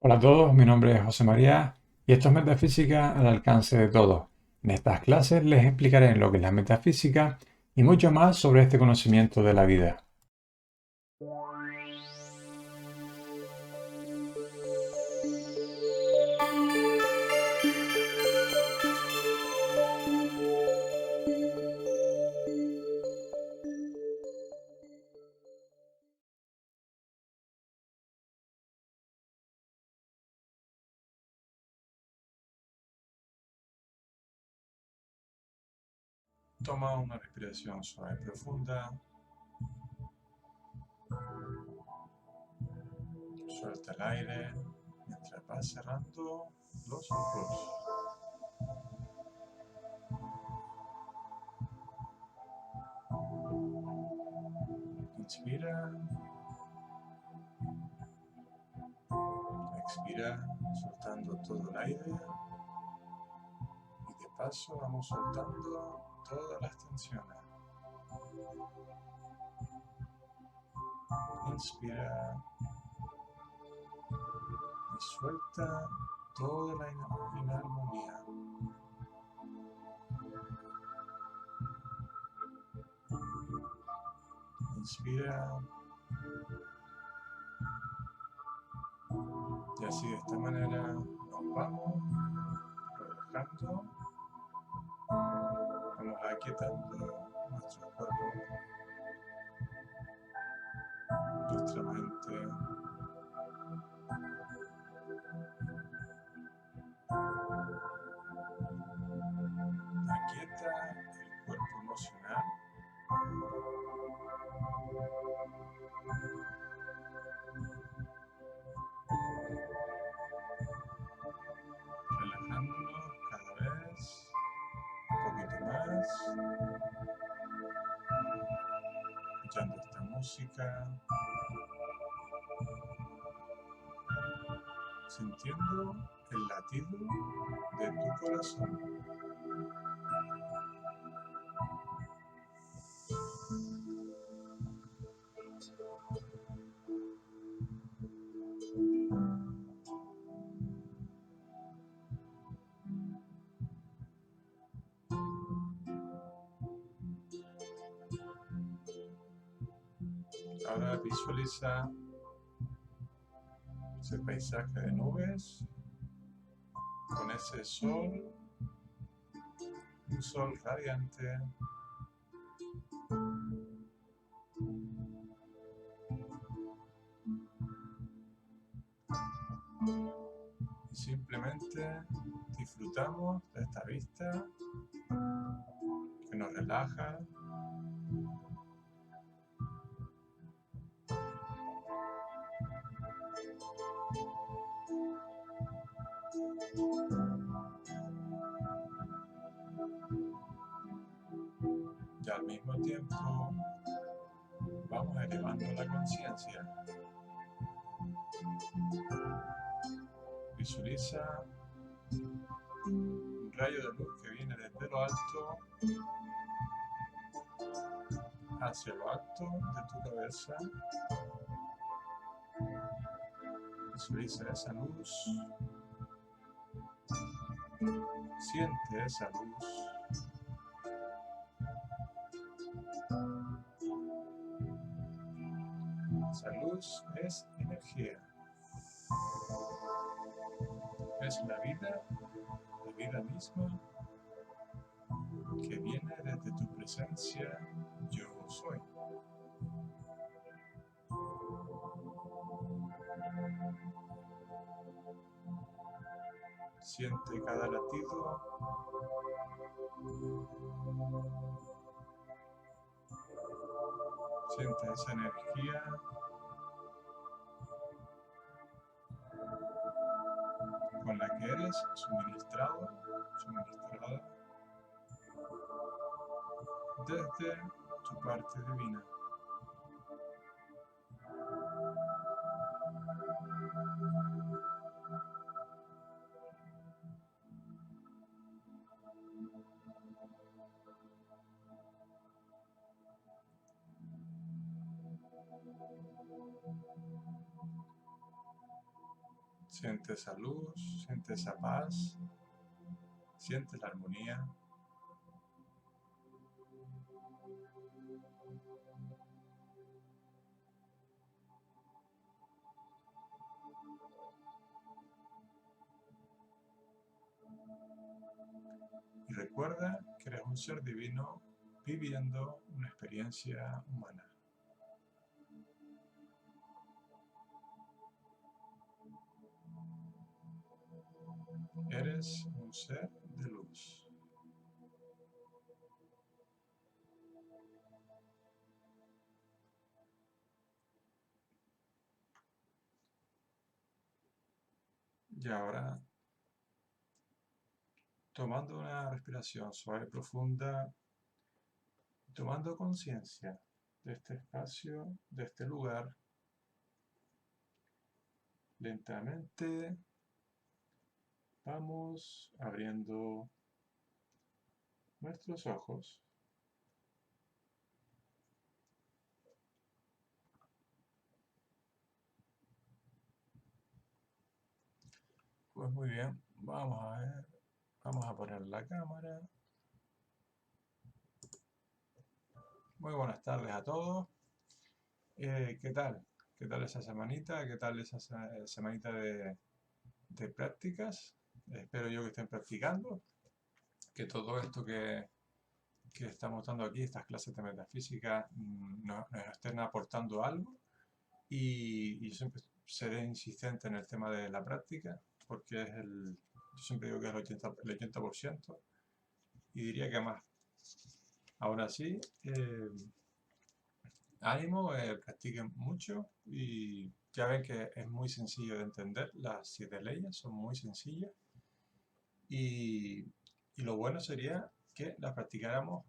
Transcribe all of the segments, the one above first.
Hola a todos, mi nombre es José María y esto es Metafísica al alcance de todos. En estas clases les explicaré lo que es la metafísica y mucho más sobre este conocimiento de la vida. Toma una respiración suave y profunda, suelta el aire mientras vas cerrando los ojos. Inspira, expira, soltando todo el aire y de paso vamos soltando todas las tensiones. Inspira y suelta toda la inarmonía. Inspira y así de esta manera nos vamos relajando, vamos aquietando nuestro cuerpo, nuestra mente, aquieta el cuerpo emocional, relajándonos cada vez un poquito más, escuchando esta música, sintiendo el latido de tu corazón. Ahora visualiza ese paisaje de nubes con ese sol, un sol radiante. Y simplemente disfrutamos de esta vista que nos relaja, y al mismo tiempo vamos elevando la conciencia. Visualiza un rayo de luz que viene desde lo alto hacia lo alto de tu cabeza. Visualiza esa luz, siente esa luz. Esa luz es energía, es la vida misma que viene desde tu presencia, yo soy. Siente cada latido, siente esa energía con la que eres suministrado, suministrada desde tu parte divina. Siente esa luz, siente esa paz, siente la armonía. Y recuerda que eres un ser divino viviendo una experiencia humana. Eres un ser de luz. Y ahora, tomando una respiración suave y profunda, tomando conciencia de este espacio, de este lugar, lentamente vamos abriendo nuestros ojos. Pues muy bien, vamos a ver, vamos a poner la cámara. Muy buenas tardes a todos. ¿Qué tal? ¿Qué tal esa semanita? ¿Qué tal esa semanita de prácticas? Espero yo que estén practicando, que todo esto que estamos dando aquí, estas clases de metafísica, nos estén aportando algo. Y yo siempre seré insistente en el tema de la práctica, porque yo siempre digo que es el 80%, y diría que más. Ahora sí, ánimo, practiquen mucho y ya ven que es muy sencillo de entender, las 7 leyes son muy sencillas y, y lo bueno sería que las practicáramos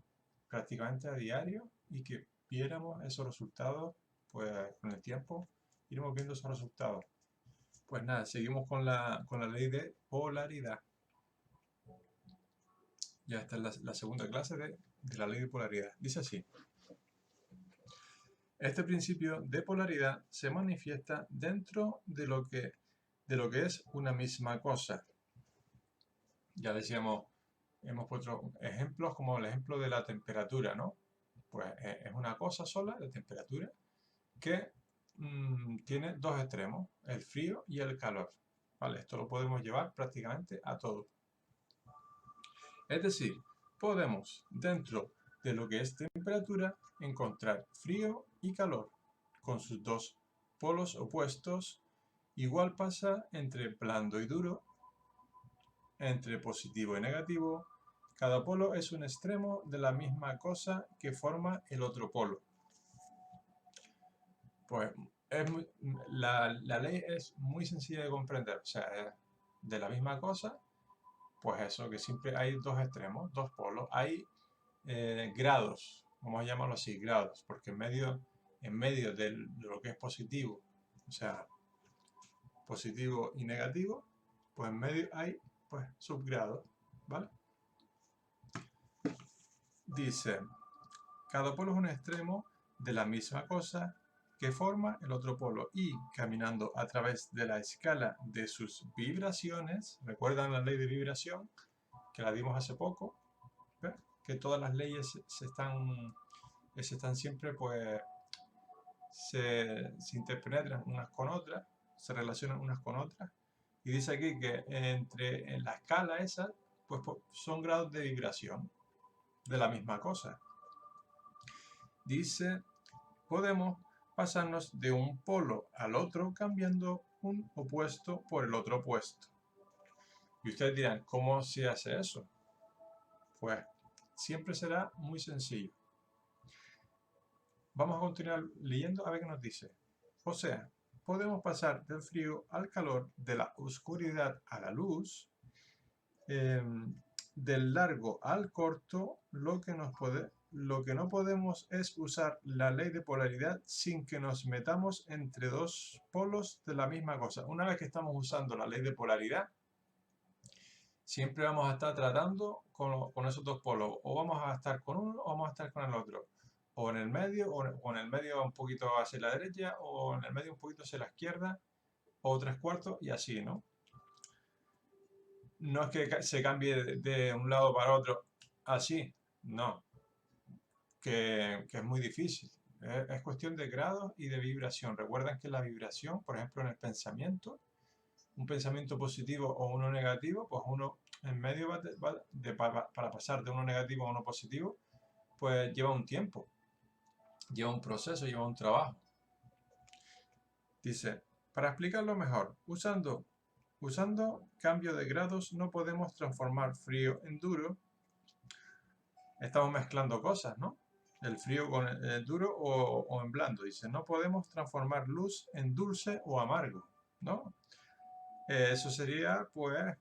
prácticamente a diario y que viéramos esos resultados, pues con el tiempo iremos viendo esos resultados. Pues nada, seguimos con la ley de polaridad. Ya esta es la segunda clase de la ley de polaridad. Dice así. Este principio de polaridad se manifiesta dentro de lo que es una misma cosa. Ya decíamos, hemos puesto ejemplos como el ejemplo de la temperatura, ¿no? Pues es una cosa sola, la temperatura, que tiene dos extremos, el frío y el calor. ¿Vale? Esto lo podemos llevar prácticamente a todo. Es decir, podemos, dentro de lo que es temperatura, encontrar frío y calor, con sus dos polos opuestos. Igual pasa entre blando y duro, entre positivo y negativo. Cada polo es un extremo de la misma cosa que forma el otro polo. Pues la ley es muy sencilla de comprender, o sea, es de la misma cosa, pues eso, que siempre hay dos extremos, dos polos. Hay grados, vamos a llamarlo así, grados, porque en medio de lo que es positivo, o sea, positivo y negativo, pues en medio hay pues subgrados, ¿vale? Dice, cada polo es un extremo de la misma cosa que forma el otro polo y caminando a través de la escala de sus vibraciones, ¿recuerdan la ley de vibración que la dimos hace poco? ¿Ves? Que todas las leyes se están siempre, pues, se interpenetran unas con otras, se relacionan unas con otras. Y dice aquí que en la escala esa, pues son grados de vibración de la misma cosa. Dice, podemos pasarnos de un polo al otro cambiando un opuesto por el otro opuesto. Y ustedes dirán, ¿cómo se hace eso? Pues siempre será muy sencillo. Vamos a continuar leyendo a ver qué nos dice. O sea, podemos pasar del frío al calor, de la oscuridad a la luz, del largo al corto. Lo que no podemos es usar la ley de polaridad sin que nos metamos entre dos polos de la misma cosa. Una vez que estamos usando la ley de polaridad, siempre vamos a estar tratando con esos dos polos. O vamos a estar con uno o vamos a estar con el otro. O en el medio, o en el medio un poquito hacia la derecha, o en el medio un poquito hacia la izquierda. o 3/4 y así, ¿no? No es que se cambie de un lado para otro así, no, que es muy difícil. Es cuestión de grados y de vibración. Recuerden que la vibración, por ejemplo, en el pensamiento, un pensamiento positivo o uno negativo, pues uno en medio para pasar de uno negativo a uno positivo, pues lleva un tiempo, lleva un proceso, lleva un trabajo. Dice, para explicarlo mejor, usando cambio de grados no podemos transformar frío en duro. Estamos mezclando cosas, ¿no? El frío con el duro o en blando. Dice, no podemos transformar luz en dulce o amargo, ¿no? Eso sería, pues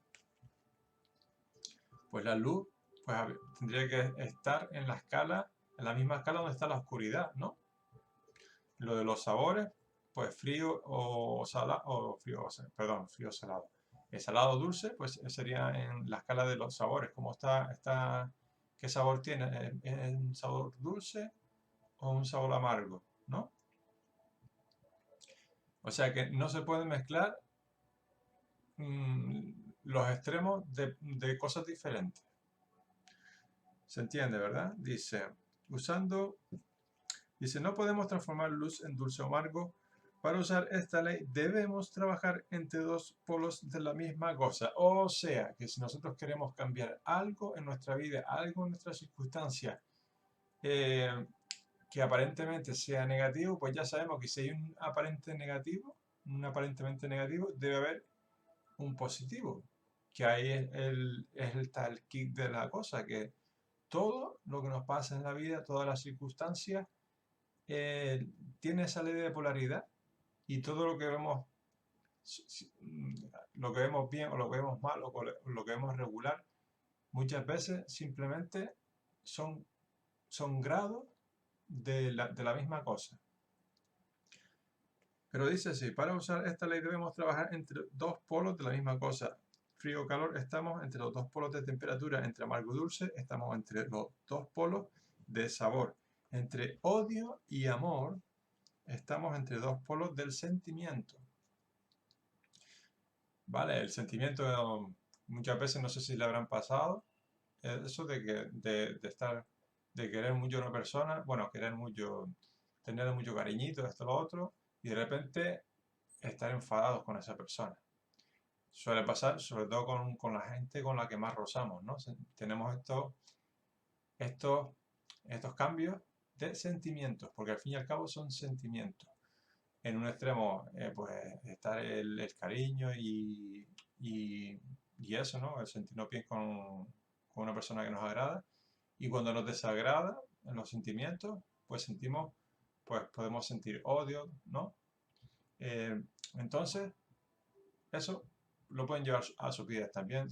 la luz pues, tendría que estar en la escala, en la misma escala donde está la oscuridad, ¿no? Lo de los sabores, pues frío o salado, frío o salado. El salado dulce, pues sería en la escala de los sabores, como qué sabor tiene, ¿es un sabor dulce o un sabor amargo, ¿no? O sea que no se pueden mezclar los extremos de cosas diferentes. ¿Se entiende, verdad? Dice, no podemos transformar luz en dulce o amargo. Para usar esta ley debemos trabajar entre dos polos de la misma cosa. O sea, que si nosotros queremos cambiar algo en nuestra vida, algo en nuestras circunstancias, que aparentemente sea negativo, pues ya sabemos que si hay un aparentemente negativo, debe haber un positivo. Que ahí está el kit de la cosa, que todo lo que nos pasa en la vida, todas las circunstancias, tiene esa ley de polaridad y todo lo que vemos bien o lo que vemos mal o lo que vemos regular, muchas veces simplemente son grados de la misma cosa. Pero dice así, para usar esta ley debemos trabajar entre dos polos de la misma cosa. Frío o calor, estamos entre los dos polos de temperatura. Entre amargo y dulce, estamos entre los dos polos de sabor. Entre odio y amor, estamos entre dos polos del sentimiento. ¿Vale? El sentimiento muchas veces, no sé si le habrán pasado, eso de querer mucho a una persona, bueno, querer mucho, tener mucho cariñito, esto, lo otro, y de repente estar enfadados con esa persona. Suele pasar, sobre todo con la gente con la que más rozamos, ¿no? Tenemos estos cambios de sentimientos, porque al fin y al cabo son sentimientos. En un extremo, pues está el cariño y eso, ¿no? El sentirnos bien con una persona que nos agrada. Y cuando nos desagrada en los sentimientos, pues podemos sentir odio, ¿no? Entonces, eso lo pueden llevar a sus vidas también.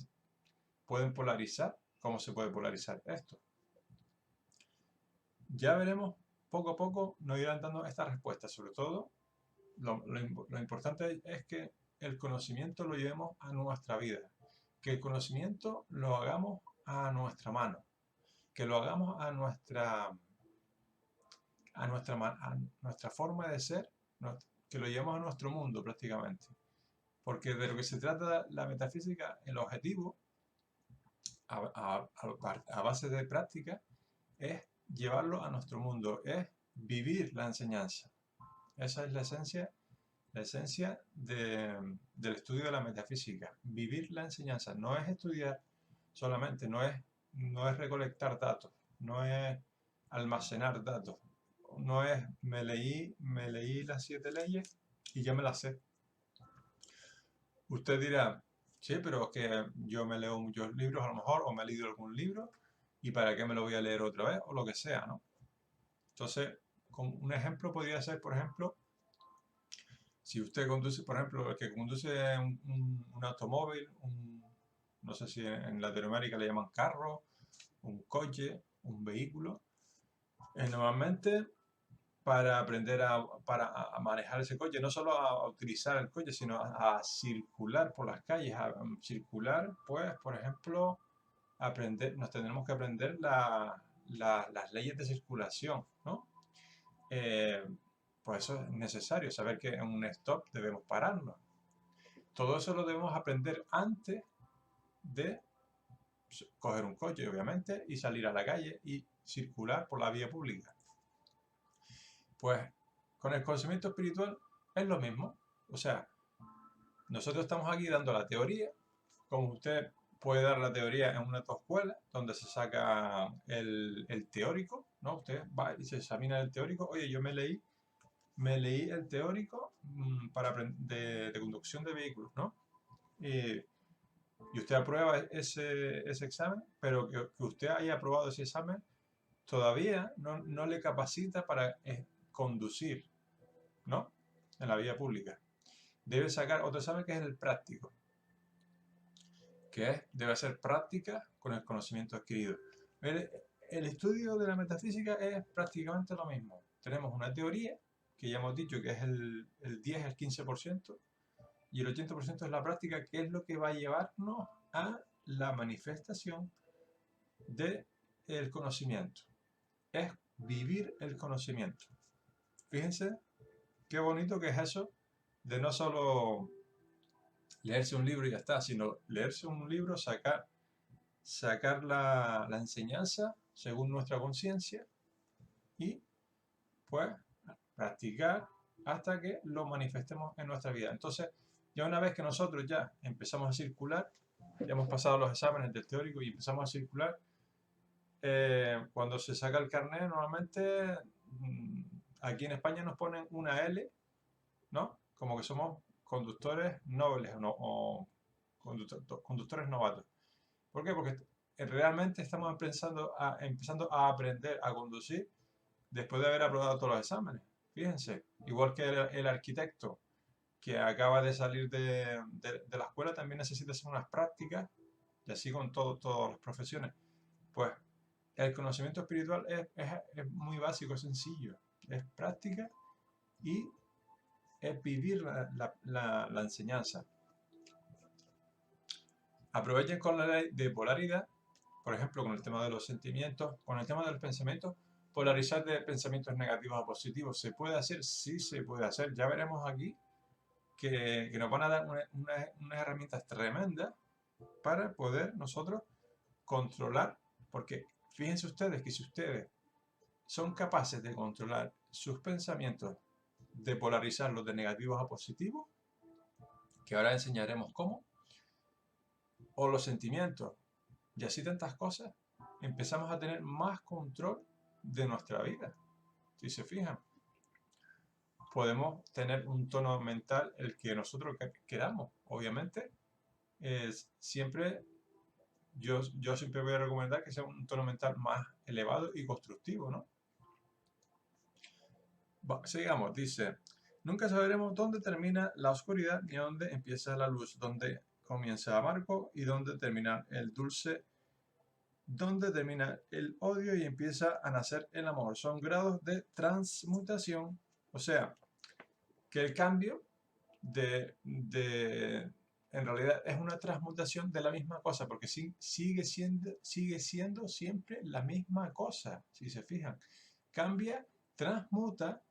Pueden polarizar. ¿Cómo se puede polarizar esto? Ya veremos, poco a poco nos irán dando estas respuestas. Sobre todo, lo importante es que el conocimiento lo llevemos a nuestra vida. Que el conocimiento lo hagamos a nuestra mano. Que lo hagamos a nuestra forma de ser, que lo llevemos a nuestro mundo prácticamente. Porque de lo que se trata la metafísica, el objetivo, a base de práctica, es llevarlo a nuestro mundo, es vivir la enseñanza. Esa es la esencia del estudio de la metafísica. Vivir la enseñanza. No es estudiar solamente, no es recolectar datos, no es almacenar datos, no es me leí las 7 leyes y ya me las sé. Usted dirá, sí, pero es que yo me leo muchos libros a lo mejor, o me he leído algún libro, y para qué me lo voy a leer otra vez, o lo que sea, ¿no? Entonces, un ejemplo podría ser, por ejemplo, si usted conduce, por ejemplo, el que conduce un automóvil, no sé si en Latinoamérica le llaman carro, un coche, un vehículo, normalmente para aprender a manejar ese coche, no solo a utilizar el coche, sino a circular por las calles, a circular, pues, por ejemplo, nos tendremos que aprender las leyes de circulación, ¿no? Pues eso es necesario, saber que en un stop debemos pararnos, todo eso lo debemos aprender antes de coger un coche, obviamente, y salir a la calle y circular por la vía pública. Pues con el conocimiento espiritual es lo mismo. O sea, nosotros estamos aquí dando la teoría, como usted puede dar la teoría en una autoescuela, donde se saca el teórico, ¿no? Usted va y se examina el teórico. Oye, yo me leí el teórico de conducción de vehículos, ¿no? Y usted aprueba ese examen, pero que usted haya aprobado ese examen todavía no le capacita para conducir, ¿no? En la vía pública. Debe sacar otro examen que es el práctico, debe hacer práctica con el conocimiento adquirido. El estudio de la metafísica es prácticamente lo mismo. Tenemos una teoría, que ya hemos dicho que es el 10, el 15%, y el 80% es la práctica, que es lo que va a llevarnos a la manifestación del conocimiento. Es vivir el conocimiento. Fíjense qué bonito que es eso de no solo leerse un libro y ya está, sino leerse un libro, sacar la enseñanza según nuestra conciencia y pues practicar hasta que lo manifestemos en nuestra vida. Entonces, ya una vez que nosotros ya empezamos a circular, ya hemos pasado los exámenes del teórico y empezamos a circular, cuando se saca el carnet, normalmente aquí en España nos ponen una L, ¿no? Como que somos conductores nobles o conductores novatos. ¿Por qué? Porque realmente estamos empezando a aprender a conducir después de haber aprobado todos los exámenes. Fíjense, igual que el arquitecto que acaba de salir de la escuela también necesita hacer unas prácticas, y así con todas las profesiones. Pues el conocimiento espiritual es muy básico, es sencillo, es práctica y es vivir la enseñanza. Aprovechen con la ley de polaridad, por ejemplo, con el tema de los sentimientos, con el tema de los pensamientos, polarizar de pensamientos negativos a positivos. ¿Se puede hacer? Sí, se puede hacer. Ya veremos aquí que nos van a dar unas herramientas tremendas para poder nosotros controlar, porque fíjense ustedes que si ustedes son capaces de controlar sus pensamientos, de polarizarlos de negativos a positivos, que ahora enseñaremos cómo, o los sentimientos, y así tantas cosas, empezamos a tener más control de nuestra vida. Si se fijan, podemos tener un tono mental el que nosotros queramos. Obviamente, siempre yo siempre voy a recomendar que sea un tono mental más elevado y constructivo, ¿no? Sigamos, dice, nunca sabremos dónde termina la oscuridad ni dónde empieza la luz, dónde comienza amargo y dónde termina el dulce, dónde termina el odio y empieza a nacer el amor. Son grados de transmutación, o sea, que el cambio en realidad es una transmutación de la misma cosa, porque sigue siendo siempre la misma cosa, si se fijan. Cambia, transmuta,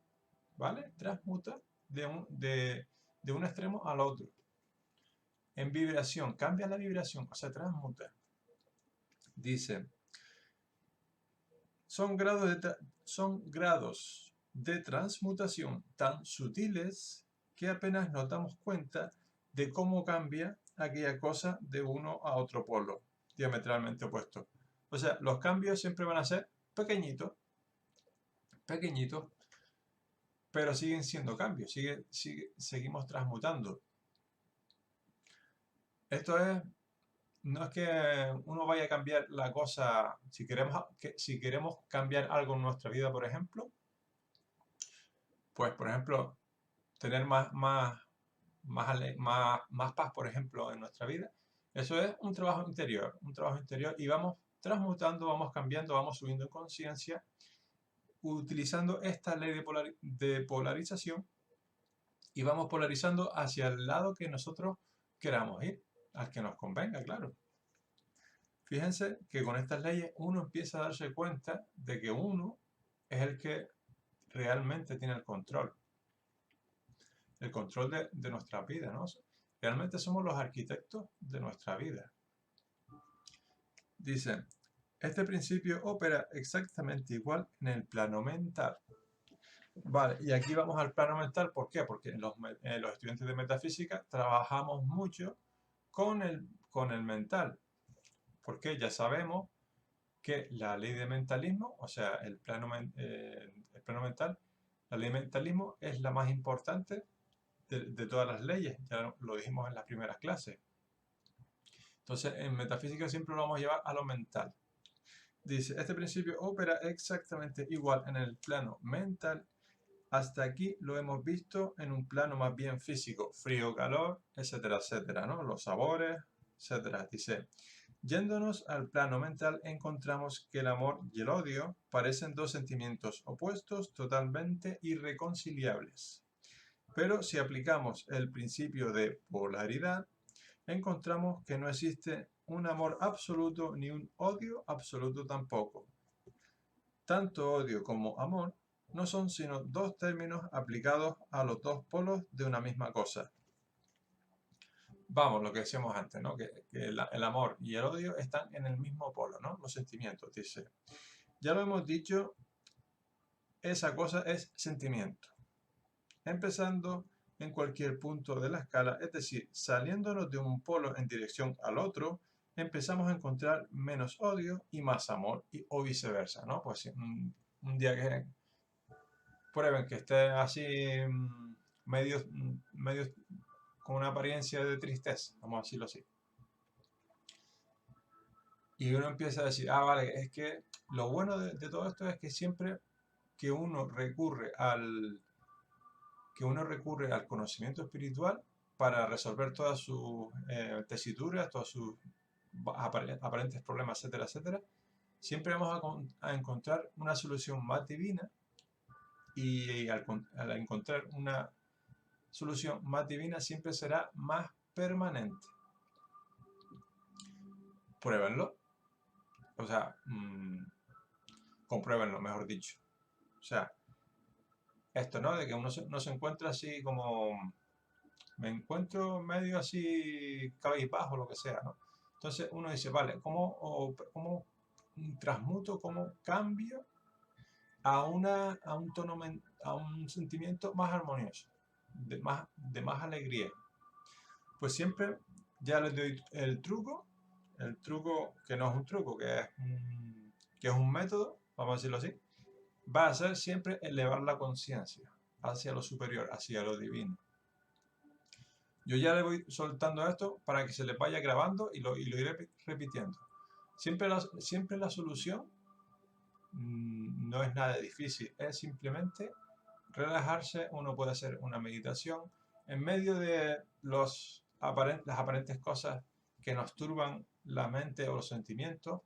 ¿vale? Transmuta de un extremo al otro. En vibración, cambia la vibración, o sea, transmuta. Dice, son grados de transmutación tan sutiles que apenas nos damos cuenta de cómo cambia aquella cosa de uno a otro polo, diametralmente opuesto. O sea, los cambios siempre van a ser pequeñitos, pero siguen siendo cambios, seguimos transmutando. Esto no es que uno vaya a cambiar la cosa, si queremos cambiar algo en nuestra vida, por ejemplo, pues, por ejemplo, tener más paz, por ejemplo, en nuestra vida, eso es un trabajo interior, y vamos transmutando, vamos cambiando, vamos subiendo en conciencia, utilizando esta ley de polarización y vamos polarizando hacia el lado que nosotros queramos ir, al que nos convenga, claro. Fíjense que con estas leyes uno empieza a darse cuenta de que uno es el que realmente tiene el control de nuestra vida, ¿no? Realmente somos los arquitectos de nuestra vida. Dice, este principio opera exactamente igual en el plano mental. Vale, y aquí vamos al plano mental. ¿Por qué? Porque los estudiantes de metafísica trabajamos mucho con el mental. Porque ya sabemos que la ley de mentalismo, o sea, el plano mental, la ley de mentalismo es la más importante de todas las leyes. Ya lo dijimos en las primeras clases. Entonces, en metafísica siempre lo vamos a llevar a lo mental. Dice, este principio opera exactamente igual en el plano mental. Hasta aquí lo hemos visto en un plano más bien físico, frío, calor, etcétera, etcétera, ¿no? Los sabores, etcétera. Dice, yéndonos al plano mental, encontramos que el amor y el odio parecen dos sentimientos opuestos totalmente irreconciliables. Pero si aplicamos el principio de polaridad, encontramos que no existe un amor absoluto ni un odio absoluto tampoco. Tanto odio como amor no son sino dos términos aplicados a los dos polos de una misma cosa. Vamos, lo que decíamos antes, ¿no? Que el amor y el odio están en el mismo polo, ¿no? Los sentimientos, dice. Ya lo hemos dicho, esa cosa es sentimiento. Empezando en cualquier punto de la escala, es decir, saliéndonos de un polo en dirección al otro, empezamos a encontrar menos odio y más amor, o viceversa, ¿no? Pues un día que prueben que esté así medio con una apariencia de tristeza, vamos a decirlo así. Y uno empieza a decir, ah, vale, es que lo bueno de todo esto es que siempre que uno recurre al conocimiento espiritual para resolver todas sus tesituras, todos sus aparentes problemas, etcétera, etcétera, siempre vamos a encontrar una solución más divina, y al encontrar una solución más divina siempre será más permanente. Pruébenlo. O sea, compruébenlo, mejor dicho. O sea, esto, ¿no? De que uno no se encuentra así como... Me encuentro medio así cabizbajo, lo que sea, ¿no? Entonces uno dice, vale, ¿cómo transmuto, cómo cambio a un tono, a un sentimiento más armonioso, de más alegría? Pues siempre ya les doy el truco que no es un truco, que es un método, vamos a decirlo así, va a ser siempre elevar la conciencia hacia lo superior, hacia lo divino. Yo ya le voy soltando esto para que se les vaya grabando y lo iré repitiendo. Siempre la solución no es nada difícil, es simplemente relajarse. Uno puede hacer una meditación en medio de las aparentes cosas que nos turban la mente o los sentimientos.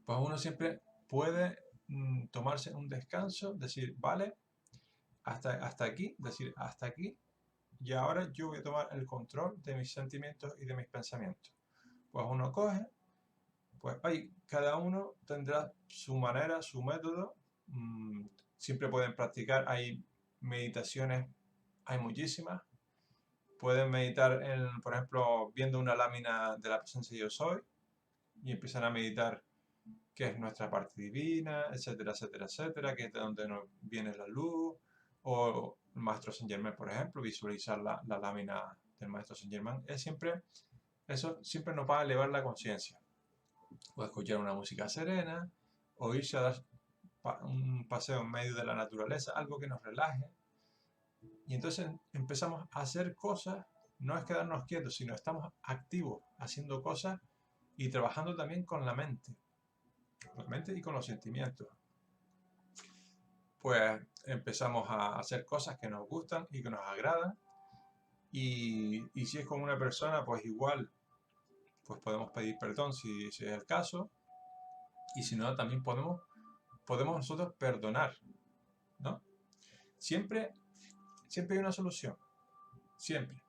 Pues uno siempre puede tomarse un descanso, decir, vale, hasta aquí, decir, hasta aquí, y ahora yo voy a tomar el control de mis sentimientos y de mis pensamientos. Pues uno coge, pues cada uno tendrá su manera, su método. Siempre pueden practicar, hay meditaciones, hay muchísimas. Pueden meditar, por ejemplo, viendo una lámina de la presencia de Yo Soy, y empiezan a meditar qué es nuestra parte divina, etcétera, etcétera, etcétera, que es de donde nos viene la luz. O el Maestro Saint Germain, por ejemplo, visualizar la lámina del Maestro Saint Germain. Eso siempre nos va a elevar la conciencia. O escuchar una música serena, o irse a dar un paseo en medio de la naturaleza, algo que nos relaje. Y entonces empezamos a hacer cosas, no es quedarnos quietos, sino estamos activos, haciendo cosas y trabajando también con la mente y con los sentimientos. Pues empezamos a hacer cosas que nos gustan y que nos agradan. Y si es con una persona, pues igual, pues podemos pedir perdón si es el caso. Y si no, también podemos nosotros perdonar, ¿no? Siempre hay una solución. Siempre.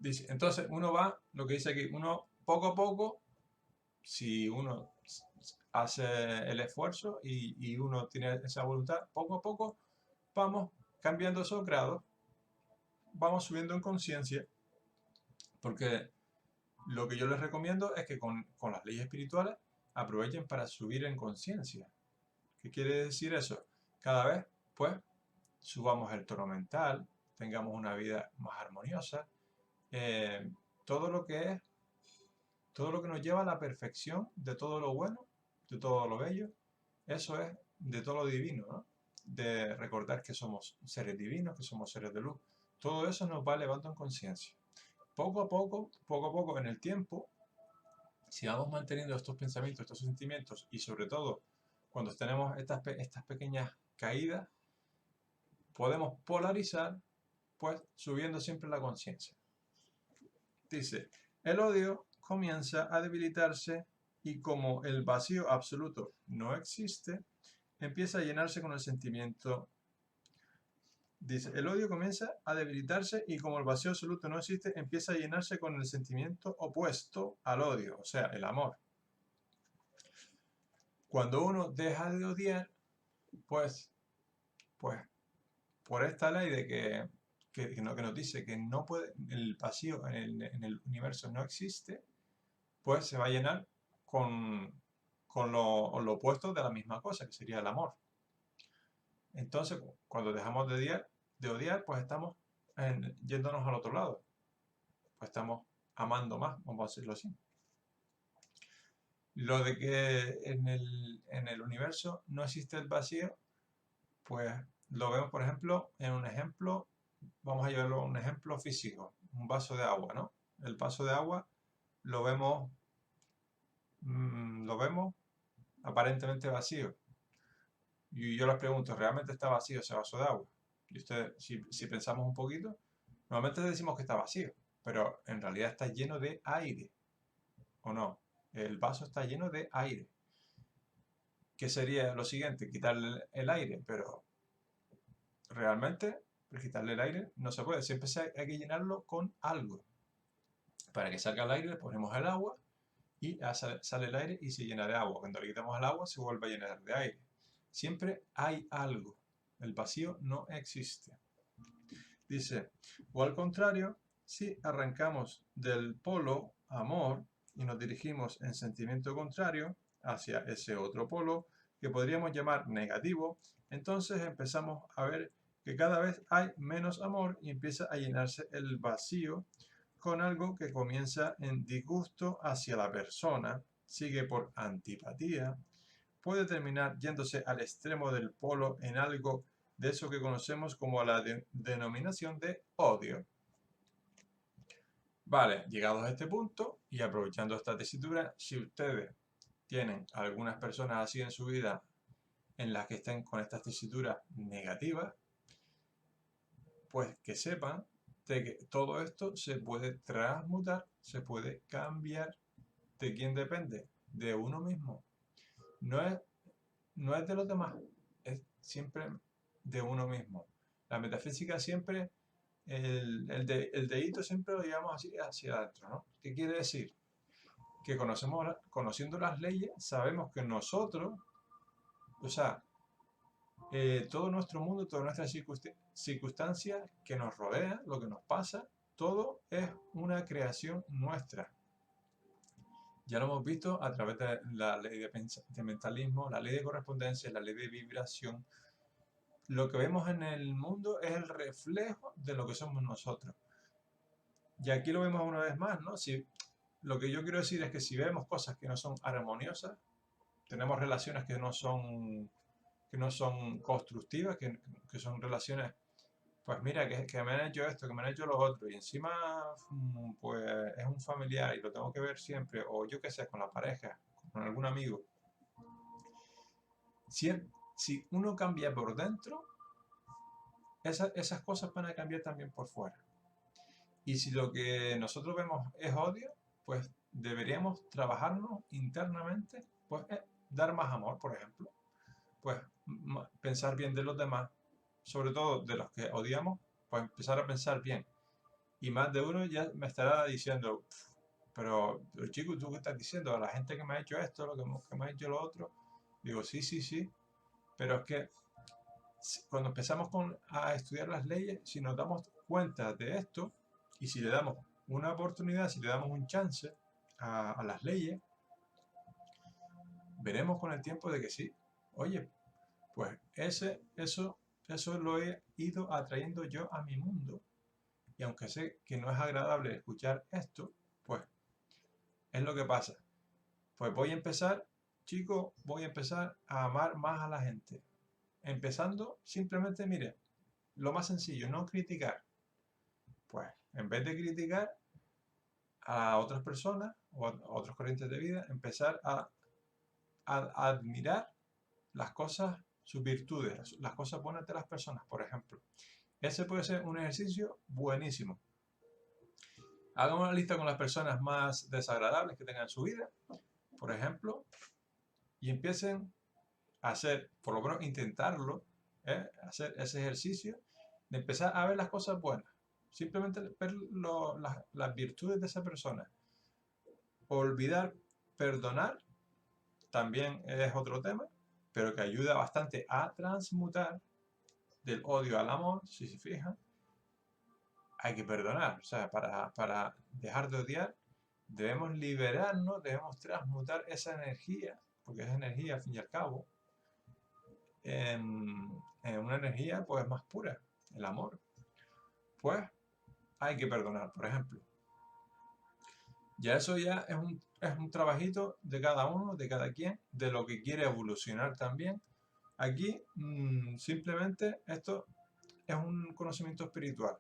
Dice, entonces uno va, lo que dice aquí, uno poco a poco, si uno hace el esfuerzo y uno tiene esa voluntad, poco a poco vamos cambiando esos grados. vamos subiendo en conciencia, porque lo que yo les recomiendo es que con las leyes espirituales aprovechen para subir en conciencia. ¿Qué quiere decir eso? Cada vez, pues, subamos el tono mental, tengamos una vida más armoniosa, eh, todo lo que es, todo lo que nos lleva a la perfección de todo lo bueno, de todo lo bello, eso es de todo lo divino, ¿no? De recordar que somos seres divinos, que somos seres de luz. Todo eso nos va elevando en conciencia. Poco a poco, en el tiempo, si vamos manteniendo estos pensamientos, estos sentimientos, y sobre todo cuando tenemos estas pequeñas caídas, podemos polarizar, pues subiendo siempre la conciencia. Dice, el odio comienza a debilitarse y como el vacío absoluto no existe, empieza a llenarse con el sentimiento. Dice, el odio comienza a debilitarse y como el vacío absoluto no existe, empieza a llenarse con el sentimiento opuesto al odio, o sea, el amor. Cuando uno deja de odiar, pues por esta ley de que nos dice que no puede, el vacío en el universo no existe, pues se va a llenar con lo opuesto de la misma cosa, que sería el amor. Entonces, cuando dejamos de odiar, pues estamos yéndonos al otro lado. Pues estamos amando más, vamos a decirlo así. Lo de que en el universo no existe el vacío, pues lo vemos, por ejemplo, en un ejemplo, vamos a llevarlo a un ejemplo físico, un vaso de agua, ¿no? El vaso de agua lo vemos aparentemente vacío. Y yo les pregunto, ¿realmente está vacío ese vaso de agua? Y ustedes, si pensamos un poquito, normalmente decimos que está vacío, pero en realidad está lleno de aire, ¿o no? El vaso está lleno de aire. ¿Qué sería lo siguiente? Quitarle el aire, pero realmente, quitarle el aire no se puede. Siempre hay que llenarlo con algo. Para que salga el aire le ponemos el agua y sale el aire y se llena de agua. Cuando le quitamos el agua se vuelve a llenar de aire. Siempre hay algo. El vacío no existe. Dice, o al contrario, si arrancamos del polo amor y nos dirigimos en sentimiento contrario hacia ese otro polo que podríamos llamar negativo, entonces empezamos a ver que cada vez hay menos amor y empieza a llenarse el vacío con algo que comienza en disgusto hacia la persona, sigue por antipatía, puede terminar yéndose al extremo del polo en algo de eso que conocemos como la denominación de odio. Vale, llegados a este punto y aprovechando esta tesitura, si ustedes tienen algunas personas así en su vida en las que estén con estas tesituras negativas, pues que sepan de que todo esto se puede transmutar, se puede cambiar. ¿De quién depende? De uno mismo. No es de los demás, es siempre de uno mismo. La metafísica siempre, el dedito siempre lo llevamos así hacia adentro, ¿no? ¿Qué quiere decir? Que conociendo las leyes, sabemos que nosotros, o sea, todo nuestro mundo, todas nuestras circunstancias que nos rodean, lo que nos pasa, todo es una creación nuestra. Ya lo hemos visto a través de la ley de mentalismo, la ley de correspondencia, la ley de vibración. Lo que vemos en el mundo es el reflejo de lo que somos nosotros. Y aquí lo vemos una vez más, ¿no? Lo que yo quiero decir es que si vemos cosas que no son armoniosas, tenemos relaciones que no son constructivas, que son relaciones, pues mira, que me han hecho esto, que me han hecho lo otro, y encima pues es un familiar y lo tengo que ver siempre, o yo qué sé, con la pareja, con algún amigo. Si uno cambia por dentro, esas cosas van a cambiar también por fuera. Y si lo que nosotros vemos es odio, pues deberíamos trabajarnos internamente, pues dar más amor, por ejemplo. Pues pensar bien de los demás, sobre todo de los que odiamos, pues empezar a pensar bien. Y más de uno ya me estará diciendo, pero chico, ¿tú qué estás diciendo? A la gente que me ha hecho esto, que me ha hecho lo otro. Digo, sí, pero es que cuando empezamos a estudiar las leyes, si nos damos cuenta de esto y si le damos una oportunidad, si le damos un chance a las leyes, veremos con el tiempo de que sí. Oye, pues eso lo he ido atrayendo yo a mi mundo. Y aunque sé que no es agradable escuchar esto, pues es lo que pasa. Pues voy a empezar, chicos, voy a empezar a amar más a la gente. Empezando simplemente, mire, lo más sencillo, no criticar. Pues en vez de criticar a otras personas o a otras corrientes de vida, empezar a admirar las cosas, sus virtudes, las cosas buenas de las personas, por ejemplo. Ese puede ser un ejercicio buenísimo. Hagan una lista con las personas más desagradables que tengan en su vida, por ejemplo, y empiecen a hacer, por lo menos intentarlo, hacer ese ejercicio de empezar a ver las cosas buenas. Simplemente ver las virtudes de esa persona. Olvidar, perdonar, también es otro tema, pero que ayuda bastante a transmutar del odio al amor, si se fijan. Hay que perdonar, o sea, para dejar de odiar, debemos liberarnos, debemos transmutar esa energía, porque es energía al fin y al cabo, en una energía pues más pura, el amor. Pues hay que perdonar, por ejemplo. Ya eso ya es un trabajito de cada uno, de cada quien, de lo que quiere evolucionar también. Aquí simplemente esto es un conocimiento espiritual,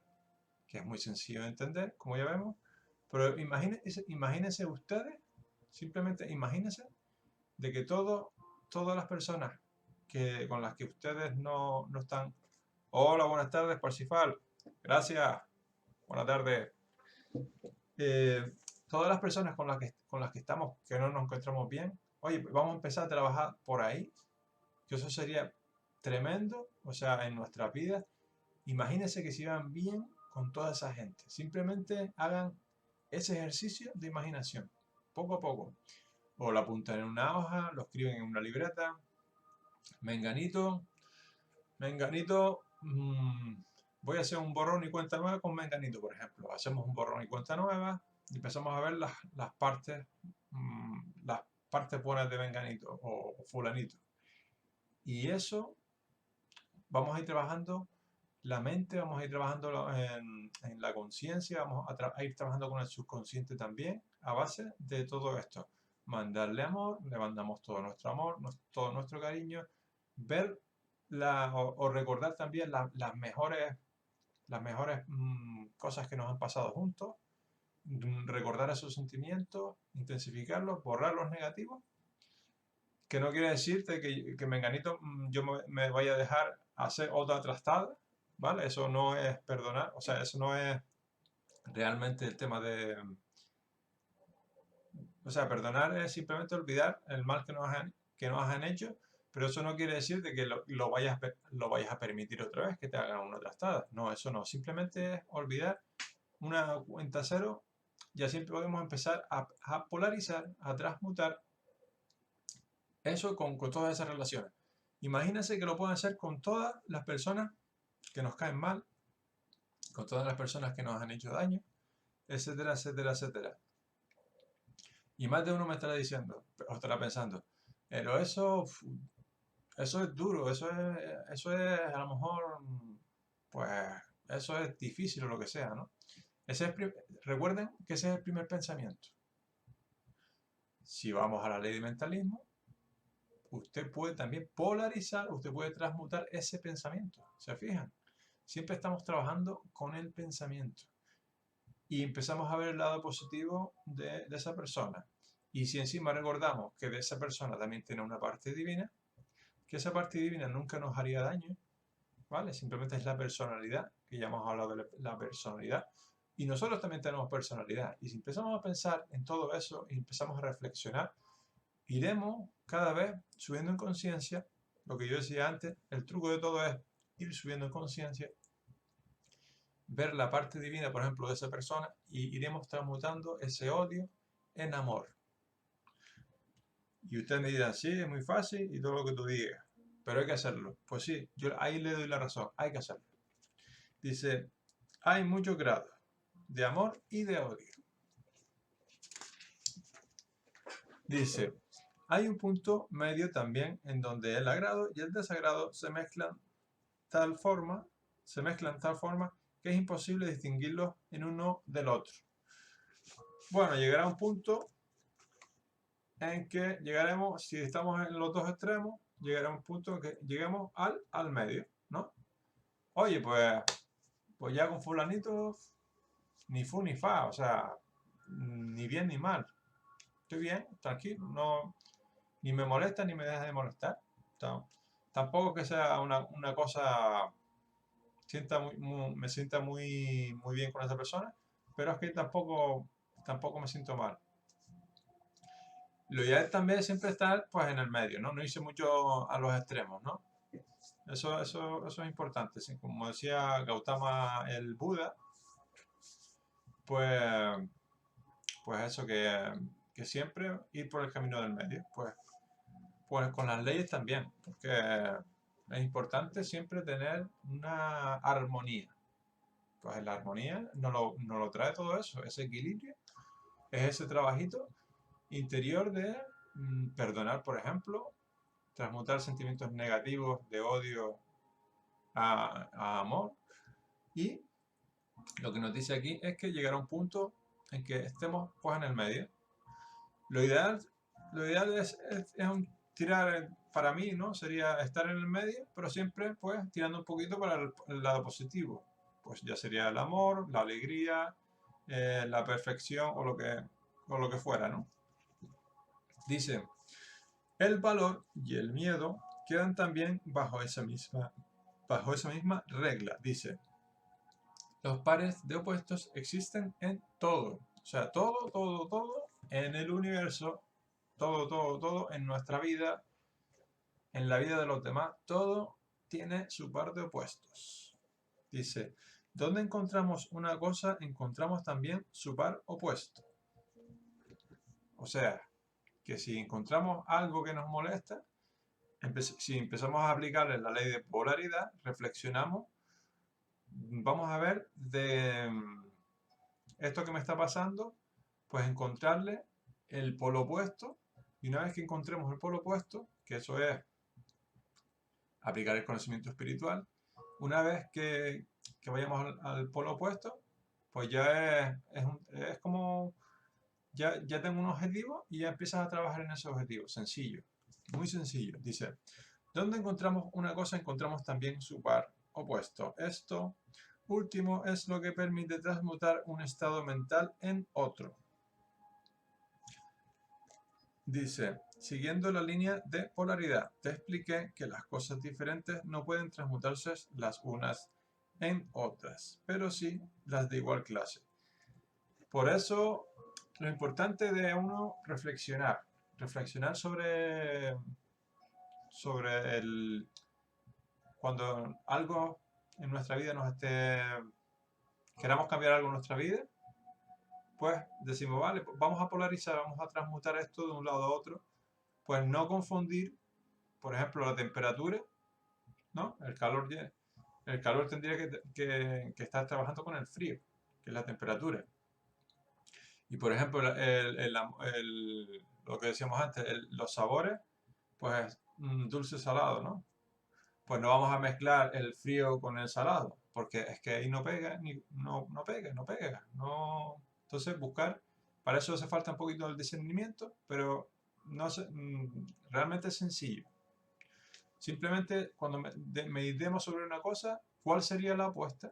que es muy sencillo de entender, como ya vemos, pero imagínense ustedes, simplemente imagínense de que todas las personas con las que ustedes no están. Hola, buenas tardes, Parsifal. Gracias. Buenas tardes. Todas las personas con las que estamos, que no nos encontramos bien, oye, vamos a empezar a trabajar por ahí, que eso sería tremendo, o sea, en nuestras vidas. Imagínense que se iban bien con toda esa gente. Simplemente hagan ese ejercicio de imaginación, poco a poco. O lo apuntan en una hoja, lo escriben en una libreta. Menganito, voy a hacer un borrón y cuenta nueva con Menganito, por ejemplo. Hacemos un borrón y cuenta nueva y empezamos a ver las partes buenas de Menganito o Fulanito. Y eso vamos a ir trabajando la mente, vamos a ir trabajando en la conciencia, vamos a ir trabajando con el subconsciente también, a base de todo esto. Mandarle amor, le mandamos todo nuestro amor, todo nuestro cariño, ver o recordar también las mejores cosas que nos han pasado juntos, recordar esos sentimientos, intensificarlos, borrar los negativos, que no quiere decirte que Menganito yo me vaya a dejar hacer otra trastada, ¿vale? Eso no es perdonar, o sea, eso no es realmente el tema de... O sea, perdonar es simplemente olvidar el mal que nos han hecho, pero eso no quiere decir de que lo vayas a permitir otra vez, que te hagan una trastada. No, eso no. Simplemente es olvidar una cuenta cero y así podemos empezar a polarizar, a transmutar eso con todas esas relaciones. Imagínense que lo pueden hacer con todas las personas que nos caen mal, con todas las personas que nos han hecho daño, etcétera, etcétera, etcétera. Y más de uno me estará diciendo, o estará pensando, pero eso es duro, eso es a lo mejor, pues, eso es difícil o lo que sea, ¿no? Recuerden que ese es el primer pensamiento. Si vamos a la ley de mentalismo, usted puede también polarizar, usted puede transmutar ese pensamiento. ¿Se fijan? Siempre estamos trabajando con el pensamiento. Y empezamos a ver el lado positivo de esa persona. Y si encima recordamos que de esa persona también tiene una parte divina, que esa parte divina nunca nos haría daño, ¿vale? Simplemente es la personalidad, que ya hemos hablado de la personalidad. Y nosotros también tenemos personalidad. Y si empezamos a pensar en todo eso y empezamos a reflexionar, iremos cada vez subiendo en conciencia. Lo que yo decía antes, el truco de todo es ir subiendo en conciencia, ver la parte divina, por ejemplo, de esa persona y iremos transmutando ese odio en amor. Y usted me dirá, sí, es muy fácil y todo lo que tú digas, pero hay que hacerlo. Pues sí, yo ahí le doy la razón, hay que hacerlo. Dice, hay muchos grados de amor y de odio. Dice, hay un punto medio también en donde el agrado y el desagrado se mezclan tal forma que es imposible distinguirlos en uno del otro. Bueno, llegará un punto en que llegaremos, si estamos en los dos extremos, llegará un punto en que lleguemos al medio, ¿no? Oye, pues ya con fulanito ni fu ni fa, o sea, ni bien ni mal. Estoy bien, tranquilo, no, ni me molesta ni me deja de molestar. Tampoco que sea una cosa, me sienta muy bien con esa persona, pero es que tampoco me siento mal. Lo ideal también es siempre estar pues en el medio, ¿no? No irse mucho a los extremos, ¿no? Eso es importante. ¿Sí? Como decía Gautama el Buda, pues, pues eso, que siempre ir por el camino del medio. Pues con las leyes también, porque es importante siempre tener una armonía. Pues la armonía nos lo trae todo eso, ese equilibrio, es ese trabajito interior de perdonar, por ejemplo, transmutar sentimientos negativos de odio a amor. Y lo que nos dice aquí es que llegará un punto en que estemos pues en el medio. Lo ideal es tirar, para mí, ¿no? Sería estar en el medio, pero siempre pues tirando un poquito para el lado positivo. Pues ya sería el amor, la alegría, la perfección o lo que fuera, ¿no? Dice, el valor y el miedo quedan también bajo esa misma regla. Dice, los pares de opuestos existen en todo. O sea, todo en el universo, todo en nuestra vida, en la vida de los demás, todo tiene su par de opuestos. Dice, donde encontramos una cosa, encontramos también su par opuesto. O sea, que si encontramos algo que nos molesta, si empezamos a aplicarle la ley de polaridad, reflexionamos, vamos a ver de esto que me está pasando, pues encontrarle el polo opuesto, y una vez que encontremos el polo opuesto, que eso es aplicar el conocimiento espiritual, una vez que vayamos al polo opuesto, pues ya es como, ya tengo un objetivo y ya empiezas a trabajar en ese objetivo, sencillo, muy sencillo. Dice, donde encontramos una cosa, encontramos también su par opuesto. Esto último es lo que permite transmutar un estado mental en otro. Dice, siguiendo la línea de polaridad, te expliqué que las cosas diferentes no pueden transmutarse las unas en otras, pero sí las de igual clase. Por eso, lo importante de uno reflexionar sobre cuando algo en nuestra vida queramos cambiar algo en nuestra vida, pues decimos, vale, vamos a polarizar, vamos a transmutar esto de un lado a otro, pues no confundir, por ejemplo, la temperatura, ¿no? El calor tendría que estar trabajando con el frío, que es la temperatura. Y por ejemplo, lo que decíamos antes, los sabores, pues dulce salado, ¿no? Pues no vamos a mezclar el frío con el salado, porque es que ahí no pega, no pega. Entonces para eso hace falta un poquito el discernimiento, pero no realmente es sencillo. Simplemente cuando meditemos sobre una cosa, ¿cuál sería la apuesta?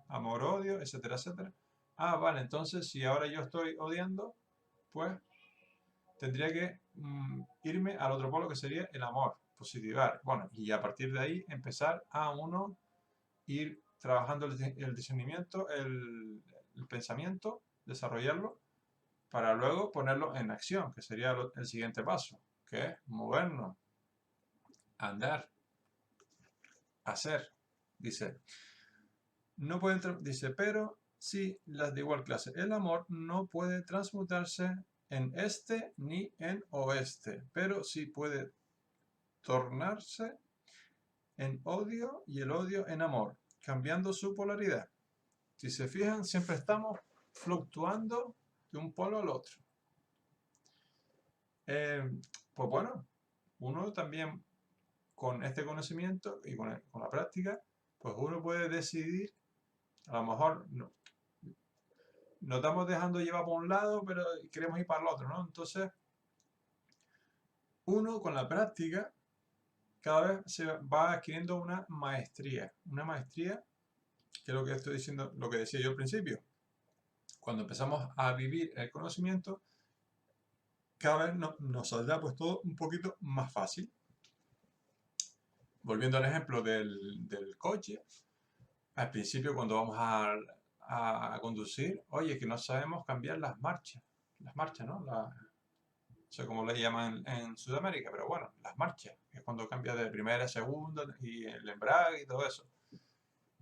Amor, odio, etcétera, etcétera. Ah, vale, entonces si ahora yo estoy odiando, pues tendría que irme al otro polo que sería el amor, positivar. Bueno, y a partir de ahí empezar a uno ir trabajando el discernimiento, el pensamiento, desarrollarlo, para luego ponerlo en acción, que sería el siguiente paso, que es movernos, andar, hacer. Dice, no pueden, dice, pero sí las de igual clase. El amor no puede transmutarse en este ni en oeste, pero sí puede tornarse en odio y el odio en amor, cambiando su polaridad. Si se fijan, siempre estamos fluctuando de un polo al otro. Pues bueno, uno también con este conocimiento y con la práctica, pues uno puede decidir, a lo mejor nos estamos dejando llevar por un lado, pero queremos ir para el otro, ¿no? Entonces, uno con la práctica cada vez se va adquiriendo una maestría que es lo que estoy diciendo, lo que decía yo al principio. Cuando empezamos a vivir el conocimiento, cada vez nos saldrá pues todo un poquito más fácil. Volviendo al ejemplo del coche, al principio cuando vamos a conducir, oye, que no sabemos cambiar las marchas, ¿no? No sé cómo le llaman en Sudamérica, pero bueno, las marchas, que es cuando cambia de primera a segunda y el embrague y todo eso.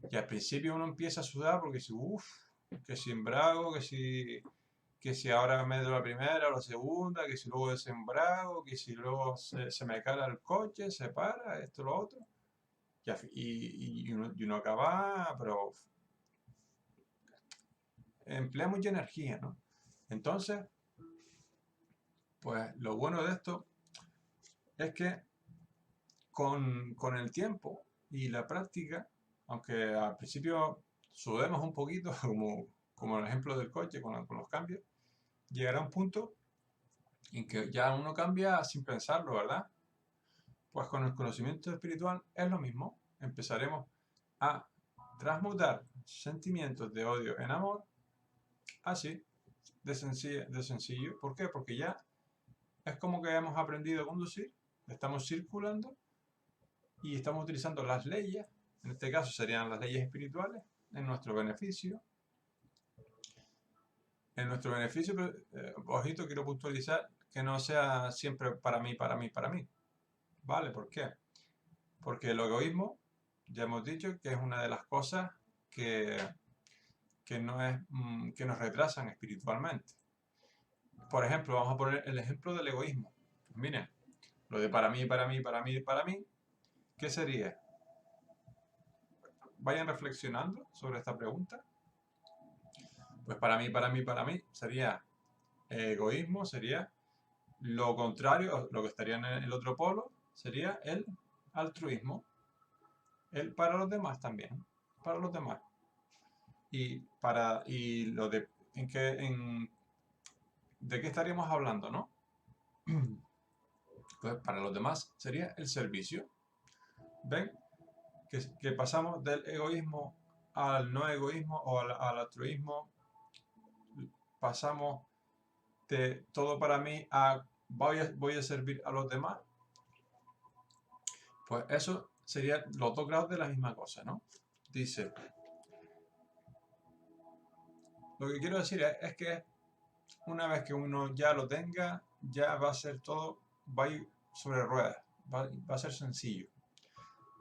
Y al principio uno empieza a sudar porque dice, uff, que si embrago, que si ahora me doy la primera o la segunda, que si luego desembrago, que si luego se me cala el coche, se para, esto, lo otro. Y uno acaba, pero emplea mucha energía, ¿no? Entonces, pues lo bueno de esto es que con el tiempo y la práctica, aunque al principio sudemos un poquito, como el ejemplo del coche con los cambios, llegará un punto en que ya uno cambia sin pensarlo, ¿verdad? Pues con el conocimiento espiritual es lo mismo. Empezaremos a transmutar sentimientos de odio en amor, así, de sencillo. ¿Por qué? Porque ya es como que hemos aprendido a conducir, estamos circulando y estamos utilizando las leyes, en este caso serían las leyes espirituales, en nuestro beneficio. En nuestro beneficio, ojito, quiero puntualizar que no sea siempre para mí, para mí, para mí. ¿Vale? ¿Por qué? Porque el egoísmo, ya hemos dicho que es una de las cosas que nos retrasan espiritualmente. Por ejemplo, vamos a poner el ejemplo del egoísmo. Pues miren, lo de para mí, para mí, para mí, para mí, ¿qué sería? Vayan reflexionando sobre esta pregunta. Pues para mí sería egoísmo, sería lo contrario, lo que estaría en el otro polo, sería el altruismo. El para los demás también, para los demás. Y lo de ¿de qué estaríamos hablando, no? Pues para los demás sería el servicio. ¿Ven? Que pasamos del egoísmo al no egoísmo o al altruismo. Pasamos de todo para mí a voy a servir a los demás. Pues eso sería los dos grados de la misma cosa, ¿no? Dice, lo que quiero decir es que una vez que uno ya lo tenga, ya va a ser todo, va a ir sobre ruedas, va a ser sencillo.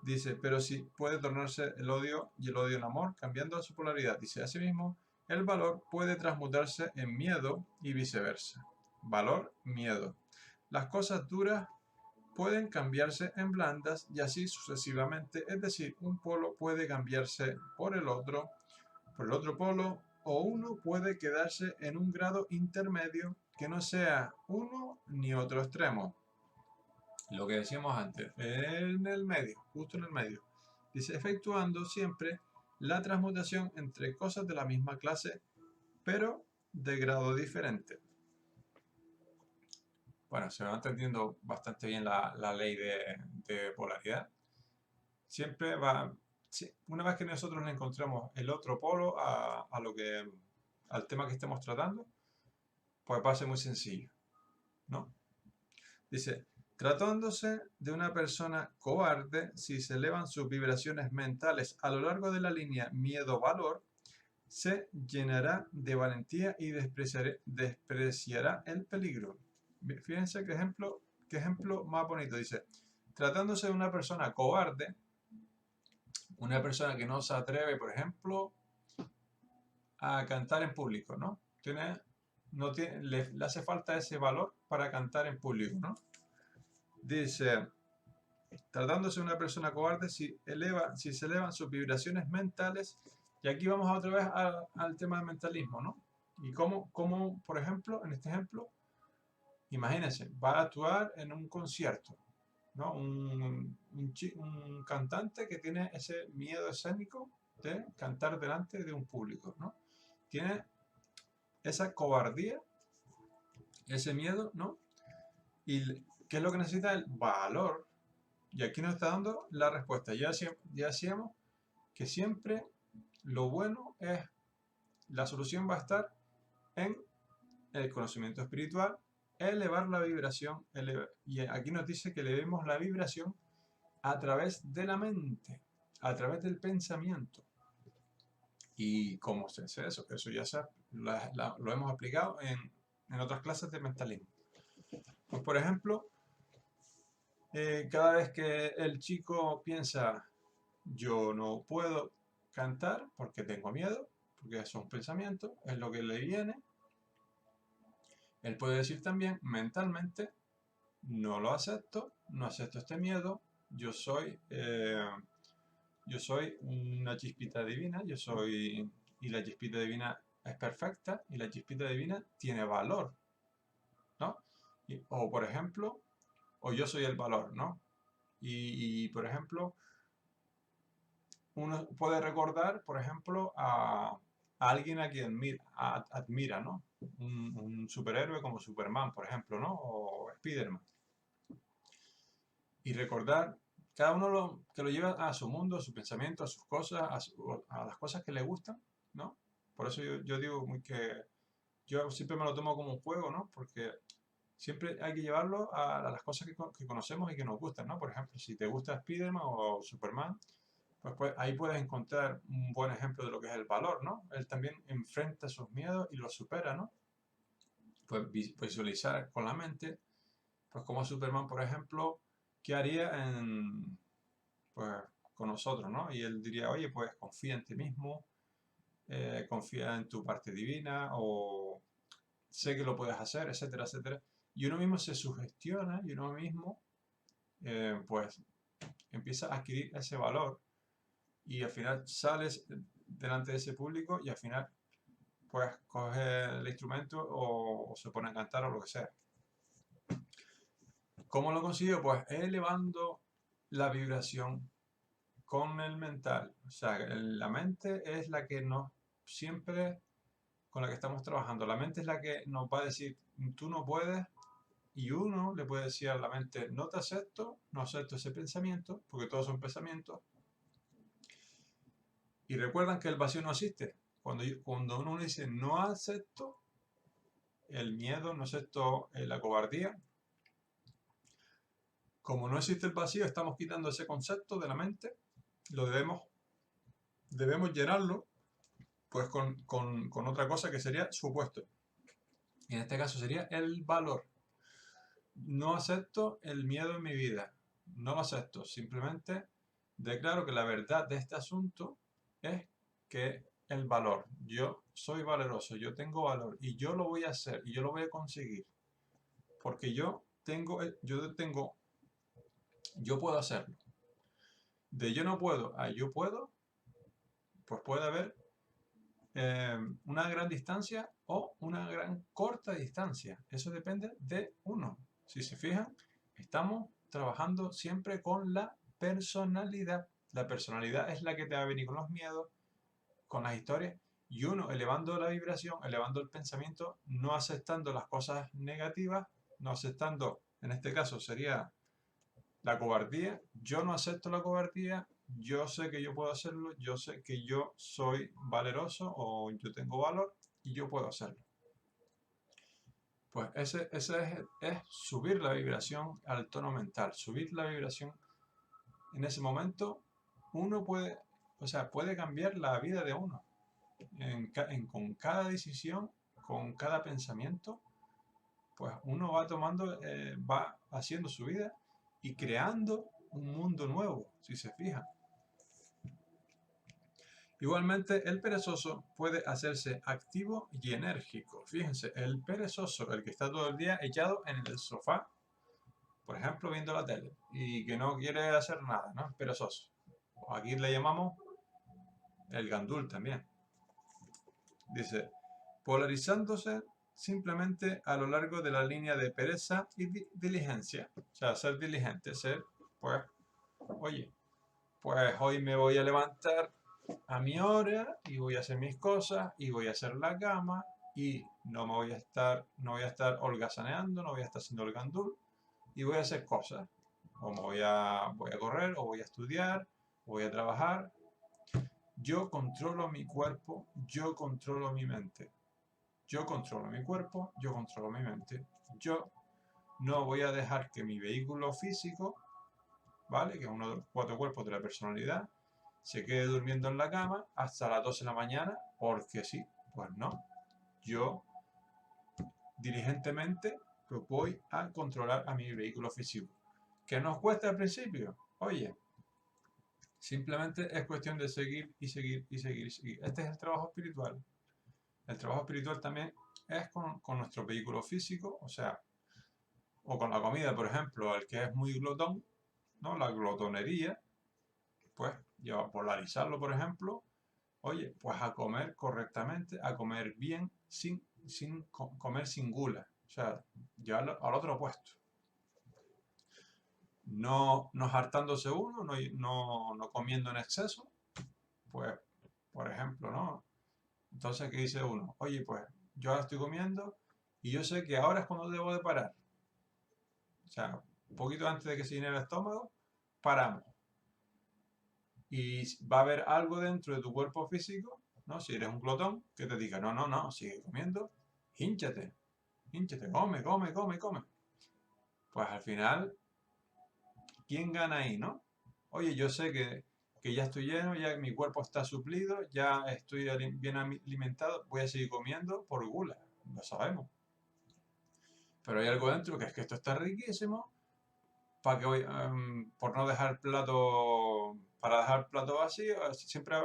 Dice, pero sí puede tornarse el odio y el odio en amor, cambiando su polaridad. Dice, asimismo, el valor puede transmutarse en miedo y viceversa. Valor, miedo. Las cosas duras pueden cambiarse en blandas y así sucesivamente, es decir, un polo puede cambiarse por el otro polo, o uno puede quedarse en un grado intermedio que no sea uno ni otro extremo. Lo que decíamos antes, en el medio, justo en el medio. Dice, efectuando siempre la transmutación entre cosas de la misma clase, pero de grado diferente. Bueno, se va entendiendo bastante bien la ley de polaridad. Siempre va, una vez que nosotros le encontramos el otro polo al tema que estemos tratando, pues va a ser muy sencillo, ¿no? Dice, tratándose de una persona cobarde, si se elevan sus vibraciones mentales a lo largo de la línea miedo-valor, se llenará de valentía y despreciará el peligro. Fíjense qué ejemplo más bonito. Dice, tratándose de una persona cobarde, una persona que no se atreve, por ejemplo, a cantar en público, ¿no? Le hace falta ese valor para cantar en público, ¿no? Dice, tratándose de una persona cobarde, si se elevan sus vibraciones mentales Y aquí vamos otra vez al tema del mentalismo, ¿no? Y cómo, por ejemplo, en este ejemplo, imagínense, va a actuar en un concierto, ¿no? Un cantante que tiene ese miedo escénico de cantar delante de un público, ¿no? Tiene esa cobardía, ese miedo, ¿no? ¿Y qué es lo que necesita? El valor. Y aquí nos está dando la respuesta. Ya decíamos que siempre lo bueno es, la solución va a estar en el conocimiento espiritual, elevar la vibración, y aquí nos dice que elevemos la vibración a través de la mente, a través del pensamiento. ¿Y cómo se hace eso? Eso ya lo hemos aplicado en otras clases de mentalismo. Pues por ejemplo, cada vez que el chico piensa, yo no puedo cantar porque tengo miedo, porque eso es un pensamiento, es lo que le viene, él puede decir también mentalmente, no lo acepto, no acepto este miedo, yo soy una chispita divina, y la chispita divina es perfecta, y la chispita divina tiene valor, ¿no? O por ejemplo, o yo soy el valor, ¿no? Por ejemplo, uno puede recordar, por ejemplo, a alguien a quien admira, ¿no? Un superhéroe como Superman, por ejemplo, ¿no? O Spiderman. Y recordar, cada uno que lo lleva a su mundo, a su pensamiento, a sus cosas, a las cosas que le gustan, ¿no? Por eso yo digo que yo siempre me lo tomo como un juego, ¿no? Porque siempre hay que llevarlo a las cosas que conocemos y que nos gustan, ¿no? Por ejemplo, si te gusta Spiderman o Superman, pues ahí puedes encontrar un buen ejemplo de lo que es el valor, ¿no? Él también enfrenta sus miedos y los supera, ¿no? Pues visualizar con la mente, pues como Superman, por ejemplo, ¿qué haría pues, con nosotros, ¿no? Y él diría, oye, pues confía en ti mismo, confía en tu parte divina, o sé que lo puedes hacer, etcétera, etcétera. Y uno mismo se sugestiona y uno mismo, pues, empieza a adquirir ese valor y al final sales delante de ese público y al final pues coge el instrumento o se pone a cantar o lo que sea. ¿Cómo lo consigo? Pues elevando la vibración con el mental. O sea, la mente es la que nos siempre con la que estamos trabajando. La mente es la que nos va a decir, tú no puedes, y uno le puede decir a la mente, no te acepto, no acepto ese pensamiento, porque todos son pensamientos. Y recuerdan que el vacío no existe. Cuando uno dice no acepto el miedo, no acepto la cobardía, como no existe el vacío, estamos quitando ese concepto de la mente, lo debemos llenarlo pues con otra cosa que sería su opuesto. Y en este caso sería el valor. No acepto el miedo en mi vida, no lo acepto, simplemente declaro que la verdad de este asunto es que el valor, yo soy valeroso, yo tengo valor y yo lo voy a hacer y yo lo voy a conseguir, porque yo puedo hacerlo. De yo no puedo a yo puedo, pues puede haber una gran distancia o una gran corta distancia. Eso depende de uno. Si se fijan, estamos trabajando siempre con la personalidad. La personalidad es la que te va a venir con los miedos, con las historias, y uno elevando la vibración, elevando el pensamiento, no aceptando las cosas negativas, no aceptando, en este caso sería la cobardía. Yo no acepto la cobardía, yo sé que yo puedo hacerlo, yo sé que yo soy valeroso o yo tengo valor y yo puedo hacerlo. Pues ese es subir la vibración al tono mental, subir la vibración. En ese momento uno puede cambiar la vida de uno. Con cada decisión, con cada pensamiento, pues uno va va haciendo su vida y creando un mundo nuevo, si se fijan. Igualmente, el perezoso puede hacerse activo y enérgico. Fíjense, el perezoso, el que está todo el día echado en el sofá, por ejemplo, viendo la tele, y que no quiere hacer nada, ¿no? Es perezoso. Aquí le llamamos el gandul también. Dice, polarizándose simplemente a lo largo de la línea de pereza y diligencia. O sea, ser diligente, ser, pues, oye, pues hoy me voy a levantar a mi hora y voy a hacer mis cosas y voy a hacer la cama y no voy a estar holgazaneando, no voy a estar haciendo el gandul y voy a hacer cosas. O voy a correr, o voy a estudiar, o voy a trabajar. Yo controlo mi cuerpo, yo controlo mi mente. Yo controlo mi cuerpo, yo controlo mi mente. Yo no voy a dejar que mi vehículo físico, ¿vale? Que es uno de los 4 cuerpos de la personalidad, se quede durmiendo en la cama hasta las 12 de la mañana, porque sí, pues no. Yo diligentemente pues voy a controlar a mi vehículo físico. ¿Qué nos cuesta al principio? Oye, simplemente es cuestión de seguir y seguir y seguir y seguir. Este es el trabajo espiritual. El trabajo espiritual también es con nuestro vehículo físico, o sea, o con la comida, por ejemplo, el que es muy glotón, ¿no? La glotonería, pues, lleva a polarizarlo, por ejemplo, oye, pues a comer correctamente, a comer bien, sin comer sin gula, o sea, llevarlo al otro opuesto. No hartándose uno, no comiendo en exceso, pues, por ejemplo, ¿no? Entonces, ¿qué dice uno? Oye, pues yo ahora estoy comiendo y yo sé que ahora es cuando debo de parar. O sea, un poquito antes de que se llene el estómago, paramos. Y va a haber algo dentro de tu cuerpo físico, ¿no? Si eres un glotón, que te diga, no, sigue comiendo, hínchate, come, come, come, come. Pues al final, ¿quién gana ahí, no? Oye, yo sé que ya estoy lleno, ya mi cuerpo está suplido, ya estoy bien alimentado, voy a seguir comiendo por gula, lo sabemos. Pero hay algo dentro que es que esto está riquísimo, para que voy, por no dejar para dejar plato vacío, siempre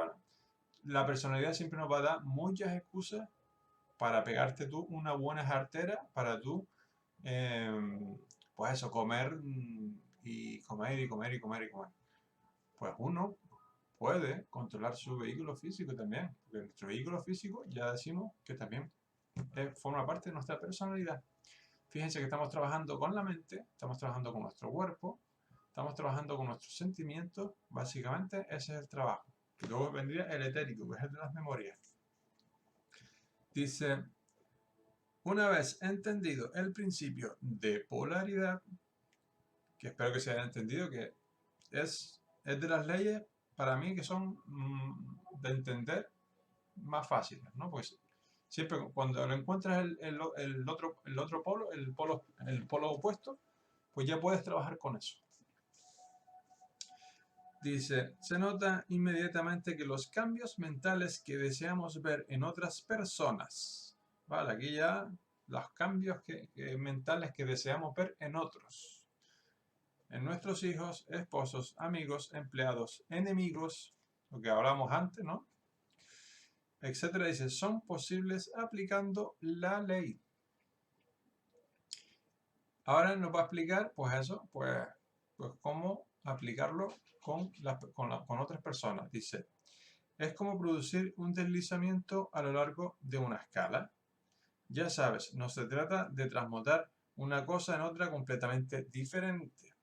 la personalidad siempre nos va a dar muchas excusas para pegarte tú una buena jartera, para tú, pues eso, comer y comer y comer y comer y comer. Pues uno puede controlar su vehículo físico también, porque nuestro vehículo físico ya decimos que también forma parte de nuestra personalidad. Fíjense que estamos trabajando con la mente, estamos trabajando con nuestro cuerpo, estamos trabajando con nuestros sentimientos, básicamente ese es el trabajo. Y luego vendría el etérico, que es el de las memorias. Dice, una vez entendido el principio de polaridad, que espero que se haya entendido, que es de las leyes para mí que son de entender más fáciles, ¿no? Pues siempre cuando lo encuentras el otro polo, el polo opuesto, pues ya puedes trabajar con eso. Dice, se nota inmediatamente que los cambios mentales que deseamos ver en otras personas, vale, aquí ya los cambios mentales que deseamos ver en otros, en nuestros hijos, esposos, amigos, empleados, enemigos, lo que hablamos antes, ¿no? Etcétera, dice, son posibles aplicando la ley. Ahora nos va a explicar, pues eso, pues cómo aplicarlo con otras personas. Dice, es como producir un deslizamiento a lo largo de una escala. Ya sabes, no se trata de transmutar una cosa en otra completamente diferente,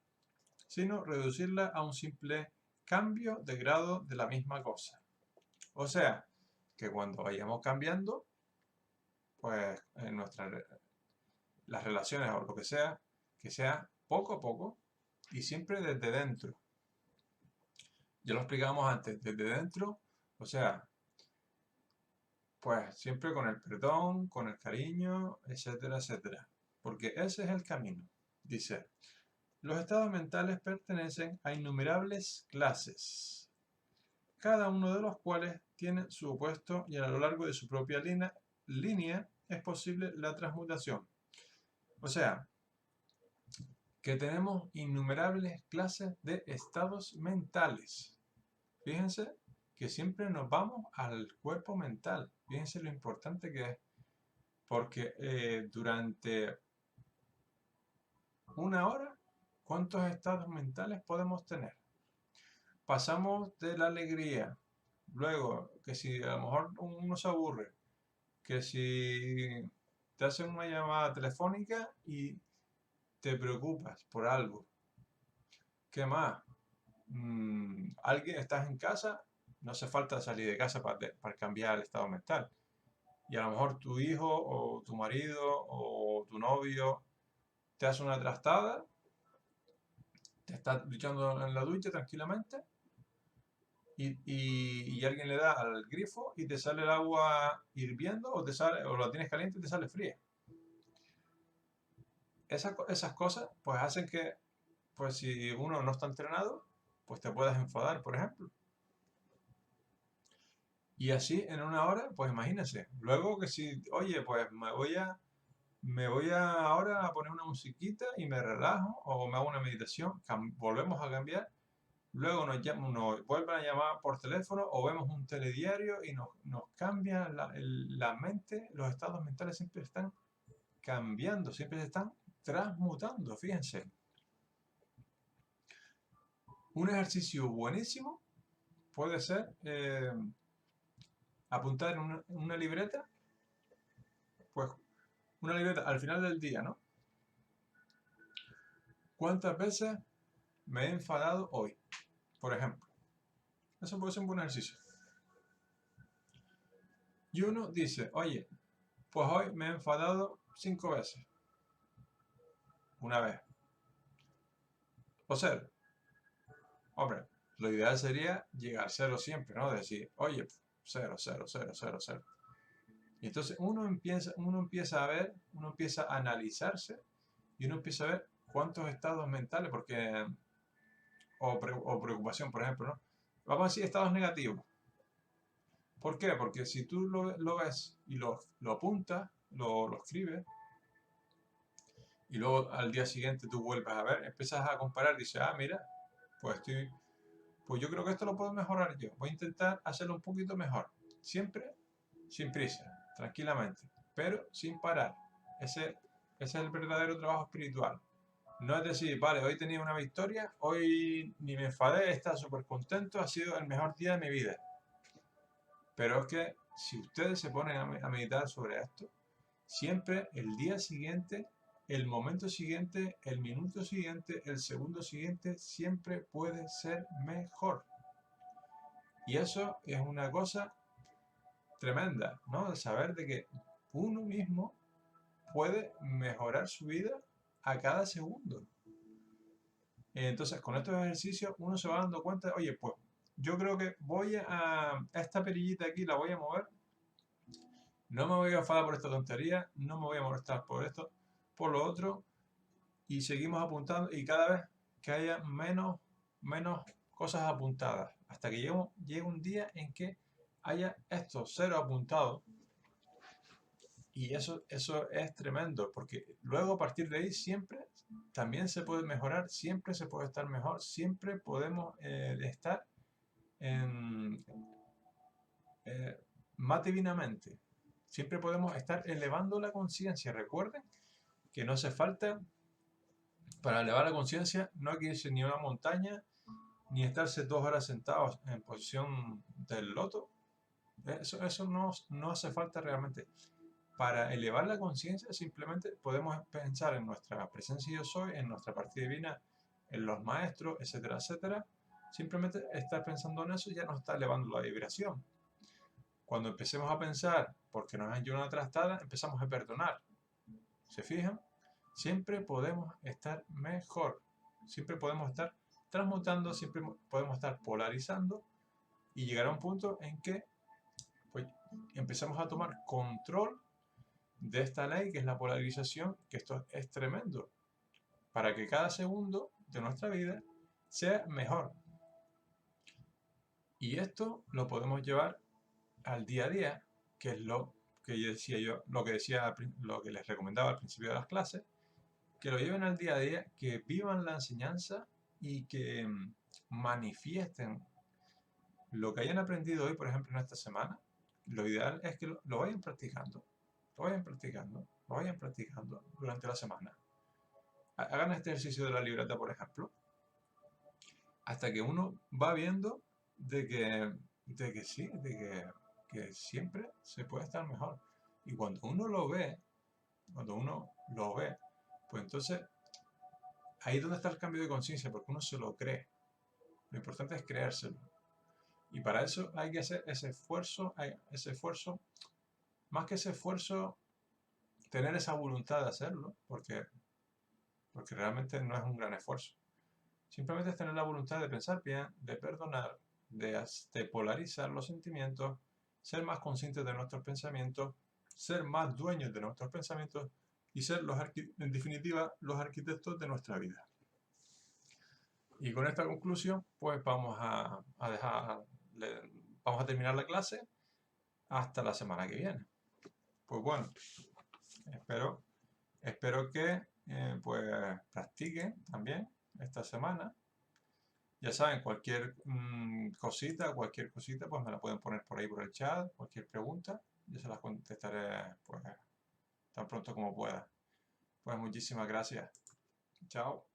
sino reducirla a un simple cambio de grado de la misma cosa. O sea, que cuando vayamos cambiando, pues en las relaciones o lo que sea poco a poco y siempre desde dentro. Ya lo explicábamos antes, desde dentro, o sea, pues siempre con el perdón, con el cariño, etcétera, etcétera. Porque ese es el camino. Dice, los estados mentales pertenecen a innumerables clases, cada uno de los cuales tiene su opuesto y a lo largo de su propia línea es posible la transmutación. O sea, que tenemos innumerables clases de estados mentales. Fíjense que siempre nos vamos al cuerpo mental. Fíjense lo importante que es. Porque durante una hora, ¿cuántos estados mentales podemos tener? Pasamos de la alegría, Luego, que si a lo mejor uno se aburre, que si te hacen una llamada telefónica y te preocupas por algo. ¿Qué más? Alguien, estás en casa, no hace falta salir de casa para cambiar el estado mental. Y a lo mejor tu hijo o tu marido o tu novio te hace una trastada, te estás duchando en la ducha tranquilamente y alguien le da al grifo y te sale el agua hirviendo o, te sale, o la tienes caliente y te sale fría. Esas cosas pues hacen que, pues si uno no está entrenado, pues te puedas enfadar, por ejemplo. Y así en una hora, pues imagínense. Luego que si, oye, pues me voy a ahora a poner una musiquita y me relajo o me hago una meditación, volvemos a cambiar. Luego nos vuelven a llamar por teléfono o vemos un telediario y nos cambia la mente. Los estados mentales siempre están cambiando, siempre se están transmutando, fíjense. Un ejercicio buenísimo puede ser apuntar en una libreta, pues una libreta al final del día, ¿no? ¿Cuántas veces me he enfadado hoy? Por ejemplo. Eso puede ser un buen ejercicio. Y uno dice, oye, pues hoy me he enfadado 5 veces. Una vez. O 0. Hombre, lo ideal sería llegar a 0 siempre, ¿no? Decir, oye, 0, 0, 0, 0, 0. Y entonces uno empieza a ver, uno empieza a analizarse y uno empieza a ver cuántos estados mentales, porque, o preocupación, por ejemplo, ¿no? Vamos a decir estados negativos. ¿Por qué? Porque si tú lo ves y lo apuntas, lo escribes, y luego al día siguiente tú vuelves a ver, empiezas a comparar, dices, ah, mira, pues yo creo que esto lo puedo mejorar yo. Voy a intentar hacerlo un poquito mejor. Siempre sin prisa, tranquilamente, pero sin parar. Ese es el verdadero trabajo espiritual. No es decir, vale, hoy tenía una victoria, hoy ni me enfadé, estaba súper contento, ha sido el mejor día de mi vida. Pero es que si ustedes se ponen a meditar sobre esto, siempre el día siguiente, el momento siguiente, el minuto siguiente, el segundo siguiente, siempre puede ser mejor. Y eso es una cosa tremenda, ¿no? De saber de que uno mismo puede mejorar su vida a cada segundo. Entonces, con estos ejercicios uno se va dando cuenta, oye, pues yo creo que voy a esta perillita aquí, la voy a mover. No me voy a enfadar por esta tontería, no me voy a molestar por esto, por lo otro, y seguimos apuntando y cada vez que haya menos cosas apuntadas, hasta que llegue un día en que haya estos 0 apuntados. Y eso es tremendo, porque luego a partir de ahí siempre también se puede mejorar, siempre se puede estar mejor, siempre podemos estar más divinamente. Siempre podemos estar elevando la conciencia. Recuerden que no hace falta, para elevar la conciencia, no hay que irse ni a una montaña, ni estarse 2 horas sentados en posición del loto. Eso no hace falta realmente. Para elevar la conciencia simplemente podemos pensar en nuestra presencia yo soy, en nuestra parte divina, en los maestros, etcétera, etcétera. Simplemente estar pensando en eso ya nos está elevando la vibración. Cuando empecemos a pensar, porque nos han hecho una trastada, empezamos a perdonar. ¿Se fijan? Siempre podemos estar mejor. Siempre podemos estar transmutando, siempre podemos estar polarizando y llegar a un punto en que pues, empezamos a tomar control de esta ley que es la polarización, que esto es tremendo, para que cada segundo de nuestra vida sea mejor. Y esto lo podemos llevar al día a día, que es lo que lo que les recomendaba al principio de las clases, que lo lleven al día a día, que vivan la enseñanza y que manifiesten lo que hayan aprendido hoy, por ejemplo, en esta semana. Lo ideal es que lo vayan practicando, lo vayan practicando, lo vayan practicando durante la semana. Hagan este ejercicio de la libreta, por ejemplo, hasta que uno va viendo de que de que sí, que siempre se puede estar mejor. Y cuando uno lo ve, pues entonces ahí es donde está el cambio de conciencia, porque uno se lo cree. Lo importante es creérselo. Y para eso hay que hacer ese esfuerzo, más que ese esfuerzo, tener esa voluntad de hacerlo, porque realmente no es un gran esfuerzo. Simplemente es tener la voluntad de pensar bien, de perdonar, de polarizar los sentimientos, ser más conscientes de nuestros pensamientos, ser más dueños de nuestros pensamientos y ser, en definitiva, los arquitectos de nuestra vida. Y con esta conclusión, pues vamos a terminar la clase hasta la semana que viene. Pues bueno, espero que pues practiquen también esta semana. Ya saben, cualquier cosita, pues me la pueden poner por ahí por el chat, cualquier pregunta, yo se las contestaré pues tan pronto como pueda. Pues muchísimas gracias. Chao.